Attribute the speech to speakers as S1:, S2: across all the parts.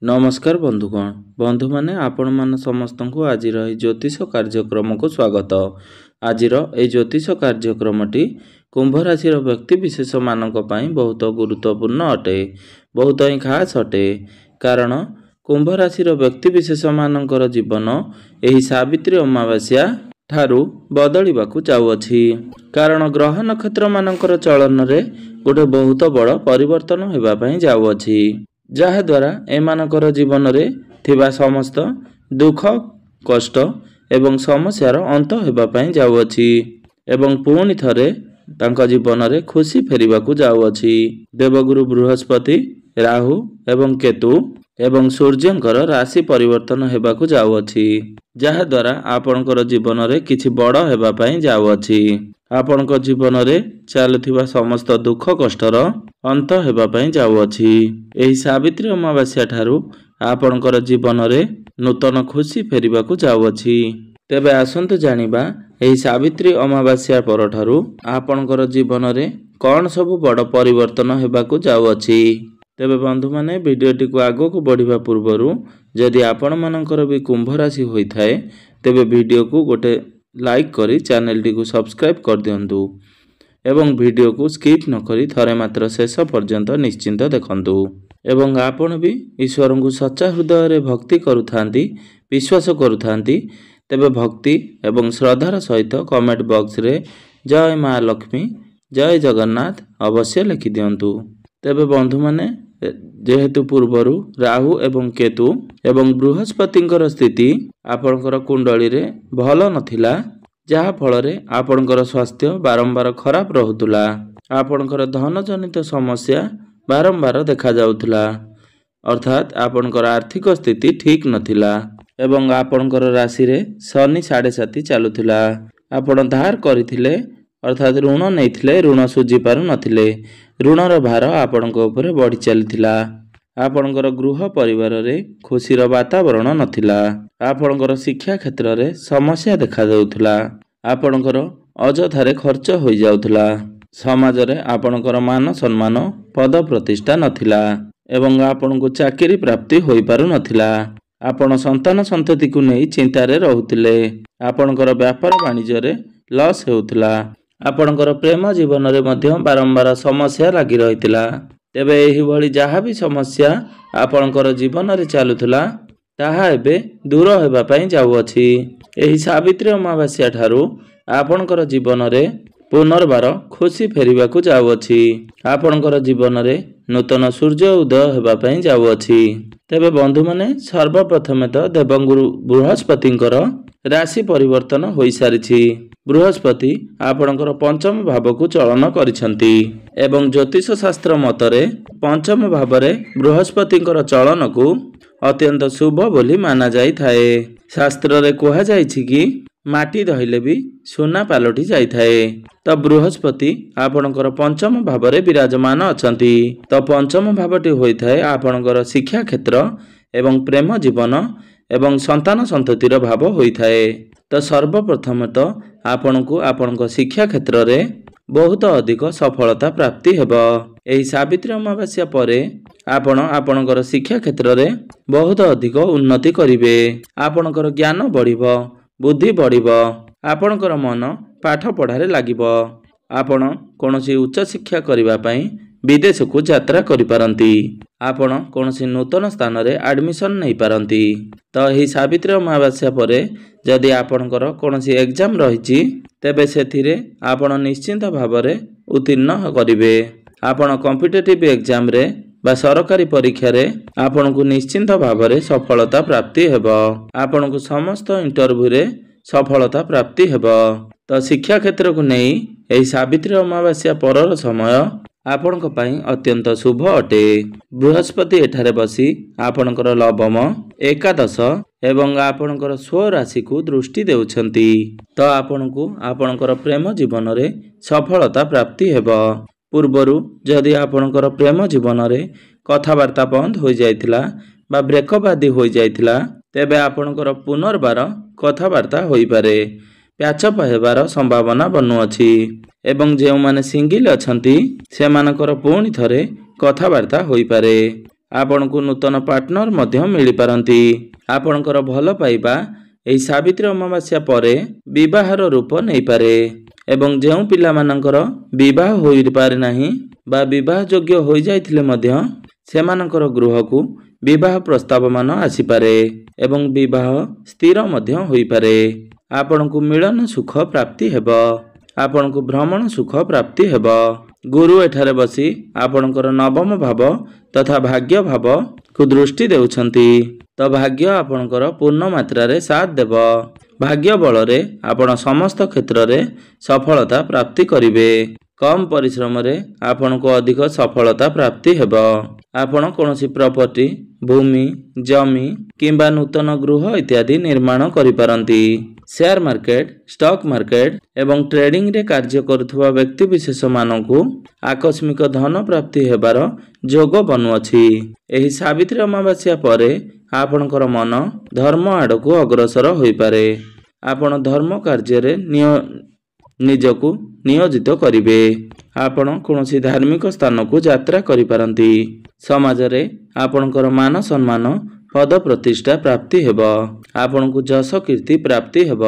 S1: नमस्कार बंधुगण बंधु माने आपण मान समस्त को आज ज्योतिष कार्यक्रम को स्वागत। आज ज्योतिष कार्यक्रमटी कुंभ राशि व्यक्ति विशेष मानक पई बहुत गुरुत्वपूर्ण अटे, बहुत ही खास अटे। कारण कुंभ राशि व्यक्ति विशेष मानकर जीवन एही सावित्री अमावास्या ठारू बदलिबाकू जाउअछि। कारण ग्रह नक्षत्र मानकर चलन रे गोटे बहुत बड़ परिवर्तन हेबा पई जाउअछि, जहा द्वारा एमानकर जीवन रे थिबा समस्त दुख कष्ट एवं समस्यार अंत हेबा पई जाउअछि एवं पुणी थरे तांका जीवन रे खुशी फेरिबाकू जाउअछि। देवगुरु बृहस्पति, राहु एवं केतु एवं सूर्यंकर राशि परिवर्तन हेबाकू जाउअछि, जहा द्वारा आपणकर जीवन रे किछि बड़ हेबा पई जाउअछि। आपणक जीवन रे चालुथिबा समस्त दुख कष्टर अंत हेबा पई जाउअछि। एही सावित्री अमावास्या ठारू आपणकर जीवन रे नूतन खुशी फेरिबाकू जाउअछि। तेबे आसंतु जानिबा एही सावित्री अमावास्या पर ठारू आपणकर जीवन रे कोन सब बड़ परिवर्तन हेबाकू जाउअछि। तेबे बंधु माने वीडियोटी को आगो को बढ़िबा पूर्वरु जदि आपण मानकर भी कुंभ राशि होई थाए तेबे वीडियो को गोटे लाइक करी चैनल टी को सब्सक्राइब कर दियंतु एवं वीडियो को स्किप न करी थरे मात्र शेष पर्यंत निश्चिंत देखंतु। एवं आपण भी ईश्वर को सच्चा हृदय रे भक्ति करुथांती, विश्वास करुथांती तेबे भक्ति एवं श्रद्धार सहित कमेंट बॉक्स रे जय मां लक्ष्मी, जय जगन्नाथ अवश्य लिखि दियंतु। तेबे बंधु माने जेहेतु पूर्वरु राहु एवं केतु एवं बृहस्पतिंकर स्थिति आपणकर कुंडली रे भल नथिला, जहा फल रे आपणकर स्वास्थ्य बारंबार खराब रहुतुला। आपणकर धन जनित समस्या बारंबार देखा जाउतुला, अर्थात आपणकर आर्थिक स्थिति ठीक नथिला एवं आपणकर राशि रे शनि 7.5 चालुथिला। आपण धार करिथिले अर्थात ऋण नैथिले, ऋण सुझी पारु नथिले, ऋणर भार आपणक ऊपर बढ़ी चलीथिला। आपणकर गृह परिवार रे खुशीर वातावरण नथिला। आपणकर शिक्षा क्षेत्र रे समस्या देखा जाउथुला। आपणकर अजथारे खर्च होई जाउथुला। समाज रे आपणकर मान सम्मान पद प्रतिष्ठा नथिला एवं आपणको चाकरी प्राप्ति होई पारु नथिला। आपण संतान संतति को नै चिंता रे रहुथिले। आपणकर व्यापार वाणिज्य रे लॉस हेउथुला। आपणकर प्रेम जीवन रे मध्य बारंबार समस्या लागि रहितिला। तेबे एही भली जहा भी समस्या आपणकर जीवन रे चालुथुला ताहा एबे दूर हेबा पई जाउअछि। एही सावित्री अमावास्या ठारू आपणकर जीवन रे पुनर्बार खुशी फेरिबाकू जाउअछि। आपणकर जीवन रे नूतन सूर्य उदय हेबा पई जाउअछि। तेबे बंधु माने सर्वप्रथम तो देवगुरु बृहस्पतिंकर राशि परिवर्तन होई सारिछि। बृहस्पति आपणकर पंचम भाव को चलन करिसंती एवं ज्योतिष शास्त्र मतरे पंचम भाव रे बृहस्पतिंकर चलन को अत्यंत शुभ बोली माना जाई थाए। शास्त्र रे कहा जाइछि कि माटी दहिले भी सोना पालटी जाई थाए। तो बृहस्पति आपणकर पंचम भाव रे विराजमान अछंती। तो पंचम भावटी होई थाए आपणकर शिक्षा क्षेत्र एवं प्रेम जीवन एवं संतान संततिर भाव होई थाए। तो सर्वप्रथम तो आपनको आपणक शिक्षा क्षेत्र रे बहुत अधिक सफलता प्राप्ति हेबो। एही सावित्री अमावास्या परे आपण आपणकर शिक्षा क्षेत्र रे बहुत अधिक उन्नति करिवे। आपणकर ज्ञान बढ़िबो, बुद्धि बढ़िबो, आपणकर मन पाठ पढ़ारे लागिबो। आपण कोनोसी उच्च शिक्षा करिबा पई विदेश को यात्रा करि पारंती। आपण कोनोसी नूतन स्थान रे एडमिशन नै पारंती। तो एही सावित्री अमावास्या परे जदि आपणकर कोनोसी एग्जाम रहिछि तेबे सेथिरे आपण निश्चिंत भावरे उत्तीर्ण करिवे। आपण कॉम्पिटिटिव एग्जाम रे बा सरकारी परीक्षा रे आपनको निश्चिंत भावरे सफलता प्राप्ति हेबो। आपनको समस्त इंटरव्यू रे सफलता प्राप्ति हेबो। तो शिक्षा क्षेत्र को नै एही सावित्री अमावास्या परर समय आपणक पई अत्यंत शुभ अटे। बृहस्पति एठारे बसी आपणकर लवम, एकादश एवं आपणकर स्व राशि को दृष्टि देउछंती। तो आपणको आपणकर प्रेम जीवन रे सफलता प्राप्ति हेबो। पूर्वरु जदि आपणकर प्रेम जीवन रे कथावार्ता बंद हो जाइतिला बा ब्रेकअप आदि हो जाइतिला तेबे आपणकर पुनर्बार कथावार्ता होई पारे, प्याचअप हेबार संभावना बनुअछि एवं जेउ माने सिंगल अछंती सेमानकर पुणी थरे कथावार्ता होई पारे। ଆପଣଙ୍କୁ ନୂତନ ପାର୍ଟନର ମଧ୍ୟ ମିଳିପାରନ୍ତି। ଆପଣଙ୍କର ଭଲ ପାଇବା ଏହି ସାବିତ୍ରୀ ଅମାବାସ୍ୟା ପରେ ବିବାହର ରୂପ ନେଇପାରେ ଏବଂ ଯେଉଁ ପିଲାମାନଙ୍କର ବିବାହ ହୋଇପାରେ ନାହିଁ ବା ବିବାହ ଯୋଗ୍ୟ ହୋଇଯାଇଥିଲେ ମଧ୍ୟ ସେମାନଙ୍କର ଗୃହକୁ ବିବାହ ପ୍ରସ୍ତାବମାନ ଆସିପାରେ ଏବଂ ବିବାହ ସ୍ଥିର ମଧ୍ୟ ହୋଇପାରେ। ଆପଣଙ୍କୁ ମିଳନ ସୁଖ ପ୍ରାପ୍ତି ହେବ। ଆପଣଙ୍କୁ ଭ୍ରମଣ ସୁଖ ପ୍ରାପ୍ତି ହେବ। ଗୁରୁ ଏଠାରେ ବସି ଆପଣଙ୍କର ନବମ ଭାବ ତଥା ଭାଗ୍ୟ ଭାବକୁ ଦୃଷ୍ଟି ଦେଉଛନ୍ତି, ତ ଭାଗ୍ୟ ଆପଣଙ୍କର ପୂର୍ଣ୍ଣ ମାତ୍ରାରେ ସାଥ ଦେବ। ଭାଗ୍ୟ ବଳରେ ଆପଣ ସମସ୍ତ କ୍ଷେତ୍ରରେ ସଫଳତା ପ୍ରାପ୍ତି କରିବେ। କମ୍ ପରିଶ୍ରମରେ ଆପଣଙ୍କୁ ଅଧିକ ସଫଳତା ପ୍ରାପ୍ତି ହେବ। ଆପଣ କୌଣସି ପ୍ରପର୍ଟି, ଭୂମି, ଜମି କିମ୍ବା ନୂତନ ଗୃହ ଇତ୍ୟାଦି ନିର୍ମାଣ କରିପାରନ୍ତି। ସେୟାର ମାର୍କେଟ, ଷ୍ଟକ୍ ମାର୍କେଟ ଏବଂ ଟ୍ରେଡିଂରେ କାର୍ଯ୍ୟ କରୁଥିବା ବ୍ୟକ୍ତିବିଶେଷମାନଙ୍କୁ ଆକସ୍ମିକ ଧନ ପ୍ରାପ୍ତି ହେବାର ଯୋଗ ବନୁଅଛି। ଏହି ସାବିତ୍ରୀ ଅମାବାସ୍ୟା ପରେ ଆପଣଙ୍କର ମନ ଧର୍ମ ଆଡ଼କୁ ଅଗ୍ରସର ହୋଇପାରେ। ଆପଣ ଧର୍ମ କାର୍ଯ୍ୟରେ ନିଜକୁ ନିୟୋଜିତ କରିବେ। ଆପଣ କୌଣସି ଧାର୍ମିକ ସ୍ଥାନକୁ ଯାତ୍ରା କରିପାରନ୍ତି। ସମାଜରେ ଆପଣଙ୍କର ମାନ ସମ୍ମାନ ପଦ ପ୍ରତିଷ୍ଠା ପ୍ରାପ୍ତି ହେବ। ଆପଣଙ୍କୁ ଯଶ କୀର୍ତ୍ତି ପ୍ରାପ୍ତି ହେବ।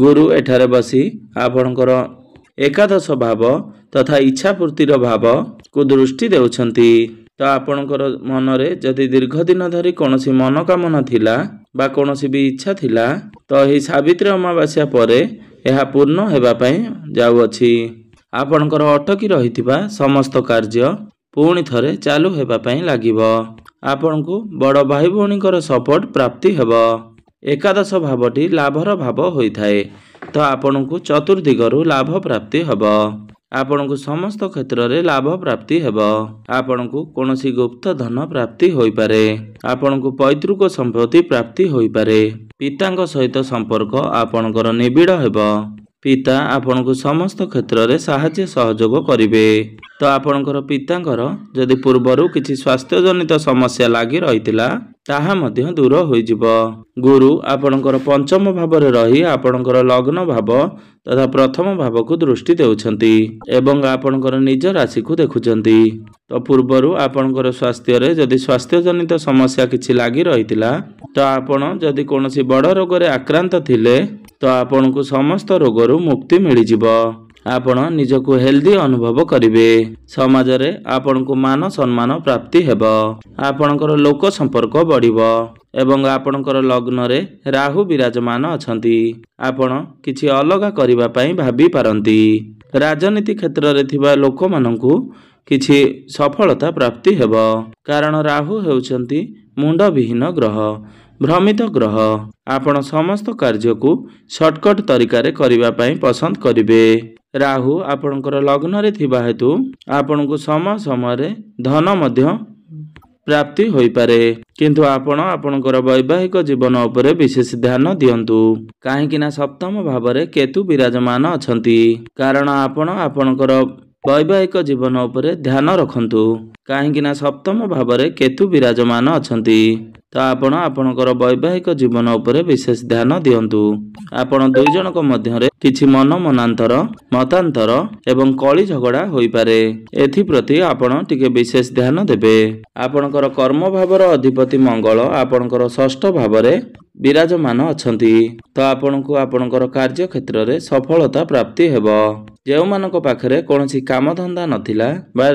S1: ଗୁରୁ ଏଠାରେ ବସି ଆପଣଙ୍କର ଏକାଦଶ ଭାବ ତଥା ଇଚ୍ଛା ପୂର୍ତ୍ତିର ଭାବକୁ ଦୃଷ୍ଟି ଦେଉଛନ୍ତି। ତ ଆପଣଙ୍କର ମନରେ ଯଦି ଦୀର୍ଘ ଦିନ ଧରି କୌଣସି ମନୋକାମନା ଥିଲା ବା କୌଣସି ବି ଇଚ୍ଛା ଥିଲା ତ ଏହି ସାବିତ୍ରୀ ଅମାବାସ୍ୟା ପରେ ଏହା ପୂର୍ଣ୍ଣ ହେବା ପାଇଁ ଯାଉଅଛି। ଆପଣଙ୍କର ଅଟକି ରହିଥିବା ସମସ୍ତ କାର୍ଯ୍ୟ ପୁଣି ଥରେ ଚାଲୁ ହେବା ପାଇଁ ଲାଗିବ। ଆପଣଙ୍କୁ ବଡ଼ ଭାଇ ଭଉଣୀଙ୍କର ସପୋର୍ଟ ପ୍ରାପ୍ତି ହେବ। ଏକାଦଶ ଭାବଟି ଲାଭର ଭାବ ହୋଇଥାଏ, ତ ଆପଣଙ୍କୁ ଚତୁର୍ଦିଗରୁ ଲାଭ ପ୍ରାପ୍ତି ହେବ। ଆପଣଙ୍କୁ ସମସ୍ତ କ୍ଷେତ୍ରରେ ଲାଭ ପ୍ରାପ୍ତି ହେବ। ଆପଣଙ୍କୁ କୌଣସି ଗୁପ୍ତ ଧନ ପ୍ରାପ୍ତି ହୋଇପାରେ। ଆପଣଙ୍କୁ ପୈତୃକ ସମ୍ପତ୍ତି ପ୍ରାପ୍ତି ହୋଇପାରେ। ପିତାଙ୍କ ସହିତ ସମ୍ପର୍କ ଆପଣଙ୍କର ନିବିଡ଼ ହେବ। ପିତା ଆପଣଙ୍କୁ ସମସ୍ତ କ୍ଷେତ୍ରରେ ସାହାଯ୍ୟ ସହଯୋଗ କରିବେ। ତ ଆପଣଙ୍କର ପିତାଙ୍କର ଯଦି ପୂର୍ବରୁ କିଛି ସ୍ୱାସ୍ଥ୍ୟଜନିତ ସମସ୍ୟା ଲାଗି ରହିଥିଲା ତାହା ମଧ୍ୟ ଦୂର ହୋଇଯିବ। ଗୁରୁ ଆପଣଙ୍କର ପଞ୍ଚମ ଭାବରେ ରହି ଆପଣଙ୍କର ଲଗ୍ନ ଭାବ ତଥା ପ୍ରଥମ ଭାବକୁ ଦୃଷ୍ଟି ଦେଉଛନ୍ତି ଏବଂ ଆପଣଙ୍କର ନିଜ ରାଶିକୁ ଦେଖୁଛନ୍ତି। ତ ପୂର୍ବରୁ ଆପଣଙ୍କର ସ୍ୱାସ୍ଥ୍ୟରେ ଯଦି ସ୍ୱାସ୍ଥ୍ୟଜନିତ ସମସ୍ୟା କିଛି ଲାଗି ରହିଥିଲା ତ ଆପଣ ଯଦି କୌଣସି ବଡ଼ ରୋଗରେ ଆକ୍ରାନ୍ତ ଥିଲେ ତ ଆପଣଙ୍କୁ ସମସ୍ତ ରୋଗରୁ ମୁକ୍ତି ମିଳିଯିବ। ଆପଣ ନିଜକୁ ହେଲ୍ଦି ଅନୁଭବ କରିବେ। ସମାଜରେ ଆପଣଙ୍କୁ ମାନ ସମ୍ମାନ ପ୍ରାପ୍ତି ହେବ। ଆପଣଙ୍କର ଲୋକ ସମ୍ପର୍କ ବଢ଼ିବ ଏବଂ ଆପଣଙ୍କର ଲଗ୍ନରେ ରାହୁ ବିରାଜମାନ ଅଛନ୍ତି। ଆପଣ କିଛି ଅଲଗା କରିବା ପାଇଁ ଭାବିପାରନ୍ତି। ରାଜନୀତି କ୍ଷେତ୍ରରେ ଥିବା ଲୋକମାନଙ୍କୁ କିଛି ସଫଳତା ପ୍ରାପ୍ତି ହେବ, କାରଣ ରାହୁ ହେଉଛନ୍ତି ମୁଣ୍ଡବିହୀନ ଗ୍ରହ, ଭ୍ରମିତ ଗ୍ରହ। ଆପଣ ସମସ୍ତ କାର୍ଯ୍ୟକୁ ସର୍ଟକଟ ତରିକାରେ କରିବା ପାଇଁ ପସନ୍ଦ କରିବେ। ରାହୁ ଆପଣଙ୍କର ଲଗ୍ନରେ ଥିବା ହେତୁ ଆପଣଙ୍କୁ ସମୟ ସମୟରେ ଧନ ମଧ୍ୟ ପ୍ରାପ୍ତି ହୋଇପାରେ, କିନ୍ତୁ ଆପଣ ଆପଣଙ୍କର ବୈବାହିକ ଜୀବନ ଉପରେ ବିଶେଷ ଧ୍ୟାନ ଦିଅନ୍ତୁ, କାହିଁକି ନା ସପ୍ତମ ଭାବରେ କେତୁ ବିରାଜମାନ ଅଛନ୍ତି। କାରଣ ଆପଣ ଆପଣଙ୍କର ବୈବାହିକ ଜୀବନ ଉପରେ ଧ୍ୟାନ ରଖନ୍ତୁ, କାହିଁକି ନା ସପ୍ତମ ଭାବରେ କେତୁ ବିରାଜମାନ ଅଛନ୍ତି। ତ ଆପଣ ଆପଣଙ୍କର ବୈବାହିକ ଜୀବନ ଉପରେ ବିଶେଷ ଧ୍ୟାନ ଦିଅନ୍ତୁ। ଆପଣ ଦୁଇ ଜଣଙ୍କ ମଧ୍ୟରେ କିଛି ମତାନ୍ତର ଏବଂ କଳି ଝଗଡ଼ା ହୋଇପାରେ। ଏଥିପ୍ରତି ଆପଣ ଟିକେ ବିଶେଷ ଧ୍ୟାନ ଦେବେ। ଆପଣଙ୍କର କର୍ମ ଭାବର ଅଧିପତି ମଙ୍ଗଳ ଆପଣଙ୍କର ଷଷ୍ଠ ଭାବରେ ବିରାଜମାନ ଅଛନ୍ତି, ତ ଆପଣଙ୍କୁ ଆପଣଙ୍କର କାର୍ଯ୍ୟ କ୍ଷେତ୍ରରେ ସଫଳତା ପ୍ରାପ୍ତି ହେବ। ଯେଉଁମାନଙ୍କ ପାଖରେ କୌଣସି କାମଧନ୍ଦା ନଥିଲା ବା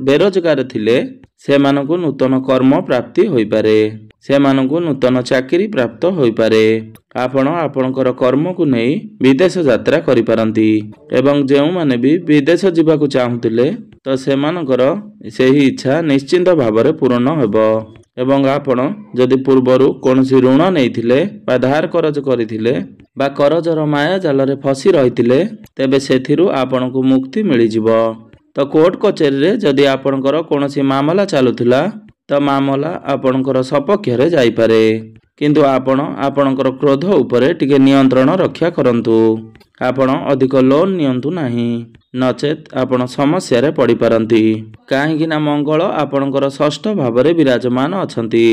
S1: ବେରୋଜଗାର ଥିଲେ ସେମାନଙ୍କୁ ନୂତନ କର୍ମ ପ୍ରାପ୍ତି ହୋଇପାରେ। ସେମାନଙ୍କୁ ନୂତନ ଚାକିରି ପ୍ରାପ୍ତ ହୋଇପାରେ। ଆପଣ ଆପଣଙ୍କର କର୍ମକୁ ନେଇ ବିଦେଶ ଯାତ୍ରା କରିପାରନ୍ତି ଏବଂ ଯେଉଁମାନେ ବି ବିଦେଶ ଯିବାକୁ ଚାହୁଁଥିଲେ ତ ସେମାନଙ୍କର ସେହି ଇଚ୍ଛା ନିଶ୍ଚିନ୍ତ ଭାବରେ ପୂରଣ ହେବ। ଏବଂ ଆପଣ ଯଦି ପୂର୍ବରୁ କୌଣସି ଋଣ ନେଇଥିଲେ ବା ଧାର କରଜ କରିଥିଲେ ବା କରଜର ମାୟା ଜାଲରେ ଫସି ରହିଥିଲେ ତେବେ ସେଥିରୁ ଆପଣଙ୍କୁ ମୁକ୍ତି ମିଳିଯିବ। ତ କୋର୍ଟ କଚେରୀରେ ଯଦି ଆପଣଙ୍କର କୌଣସି ମାମଲା ଚାଲୁଥିଲା ତ ମାମଲା ଆପଣଙ୍କର ସପକ୍ଷରେ ଯାଇପାରେ, କିନ୍ତୁ ଆପଣ ଆପଣଙ୍କର କ୍ରୋଧ ଉପରେ ଟିକେ ନିୟନ୍ତ୍ରଣ ରକ୍ଷା କରନ୍ତୁ। ଆପଣ ଅଧିକ ଲୋନ୍ ନିଅନ୍ତୁ ନାହିଁ। नचेत आपण समस्या पड़ी पारंती काहेकि ना मंगल आपणकर षष्ठ भाव विराजमान अछंती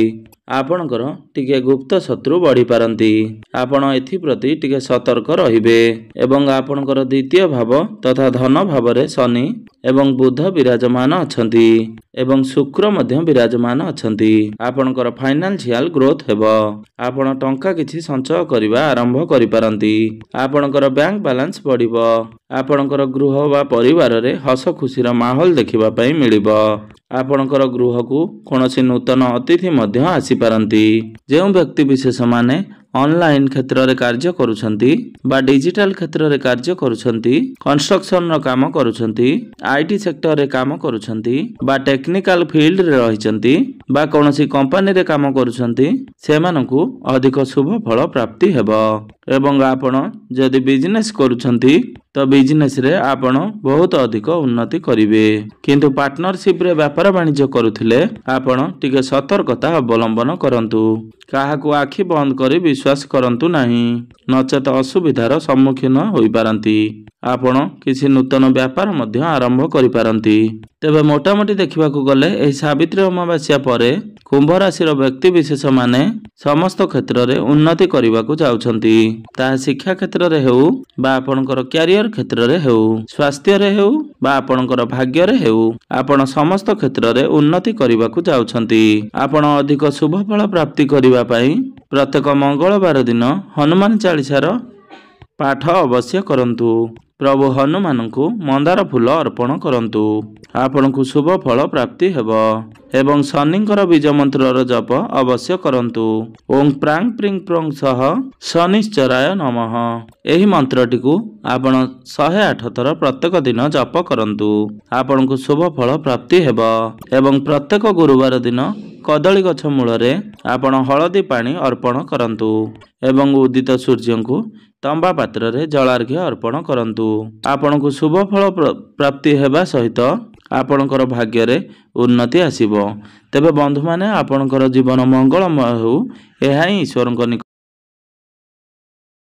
S1: आपणकर टिके गुप्त शत्रु बढ़ी पारंती आपण एथिप्रति टिके सतर्क रहिबे एवं आपणकर द्वितीय भाव तथा धन भाव रे शनि एवं बुध विराजमान अछंती एवं शुक्र मध्य विराजमान अछंती आपणकर फाइनान्शियल ग्रोथ हेबो आपण टंका किछि संचय करिबा आरंभ करि पारंती आपणकर बैंक बैलेंस बढ़िबो आपणकर गृह वा परिवार रे हस खुशीर माहौल देखिबा पई मिलिबो आपणकर गृह को कोनोसी नूतन अतिथि मध्य आसी पारंती जेउ व्यक्ति विशेष माने ऑनलाइन क्षेत्र रे कार्य करूछंती बा डिजिटल क्षेत्र रे कार्य करूछंती कंस्ट्रक्शन रो काम करूछंती आईटी सेक्टर रे काम करूछंती बा टेक्निकल फील्ड रे रहिछंती बा कोनोसी कंपनी रे काम करूछंती सेमानकु अधिक शुभ फल प्राप्ति हेबो एवं आपण जदि बिजनेस करूछंती तो बिजनेस रे आपण बहुत अधिक उन्नति करिवे किंतु पार्टनरशिप रे व्यापार वाणिज्य करूथिले आपण टिके सतर्कता अवलंबन करंतु काहाकु आखि बंद करी विश्वास करंतु नाही नचेत असुविधार सम्मुखीन होई पारंती आपण किसी नूतन व्यापार मध्य आरंभ करि पारंती तेबे मोटामोटी देखिबाकू गले एही सावित्री अमावास्या परे कुंभ राशि व्यक्ति विशेष माने समस्त क्षेत्र रे उन्नति करबाकू जाउछंती ता शिक्षा क्षेत्र रे हेउ बा आपणकर कैरियर क्षेत्र रे हेउ स्वास्थ्य रे हेउ बा आपणकर भाग्य रे हेउ आपण समस्त क्षेत्र रे उन्नति करबाकू जाउछंती आपण अधिक शुभ फल प्राप्ति करबा पई प्रत्येक मंगलवार दिन हनुमान चालीसार पाठ अवश्य करंतु प्रभु हनुमान को मंदार फूल अर्पण करंतु आपनकु शुभ फल प्राप्ति हेबो एवं शनिंकर बीज मंत्र जप अवश्य करंतु ओं प्रांग प्रिंग प्रोंग सह शनिश्चराय नमः एही मंत्रटी को आपण 108 थर प्रत्येक दिन जप करंतु आपनकु शुभ फल प्राप्ति हेबो एवं प्रत्येक गुरुवार दिन कदली गछ मूल रे आपण हळदी पानी अर्पण करंतु एवं उदित सूर्य को तंबा पात्र रे जलार्घ्य अर्पण करंतु आपनकु शुभ फल प्राप्ति हेबा सहित आपणकर भाग्य रे उन्नति आसीबो तेबे बंधु माने आपणकर जीवन मंगलमय हो एहा ही ईश्वरक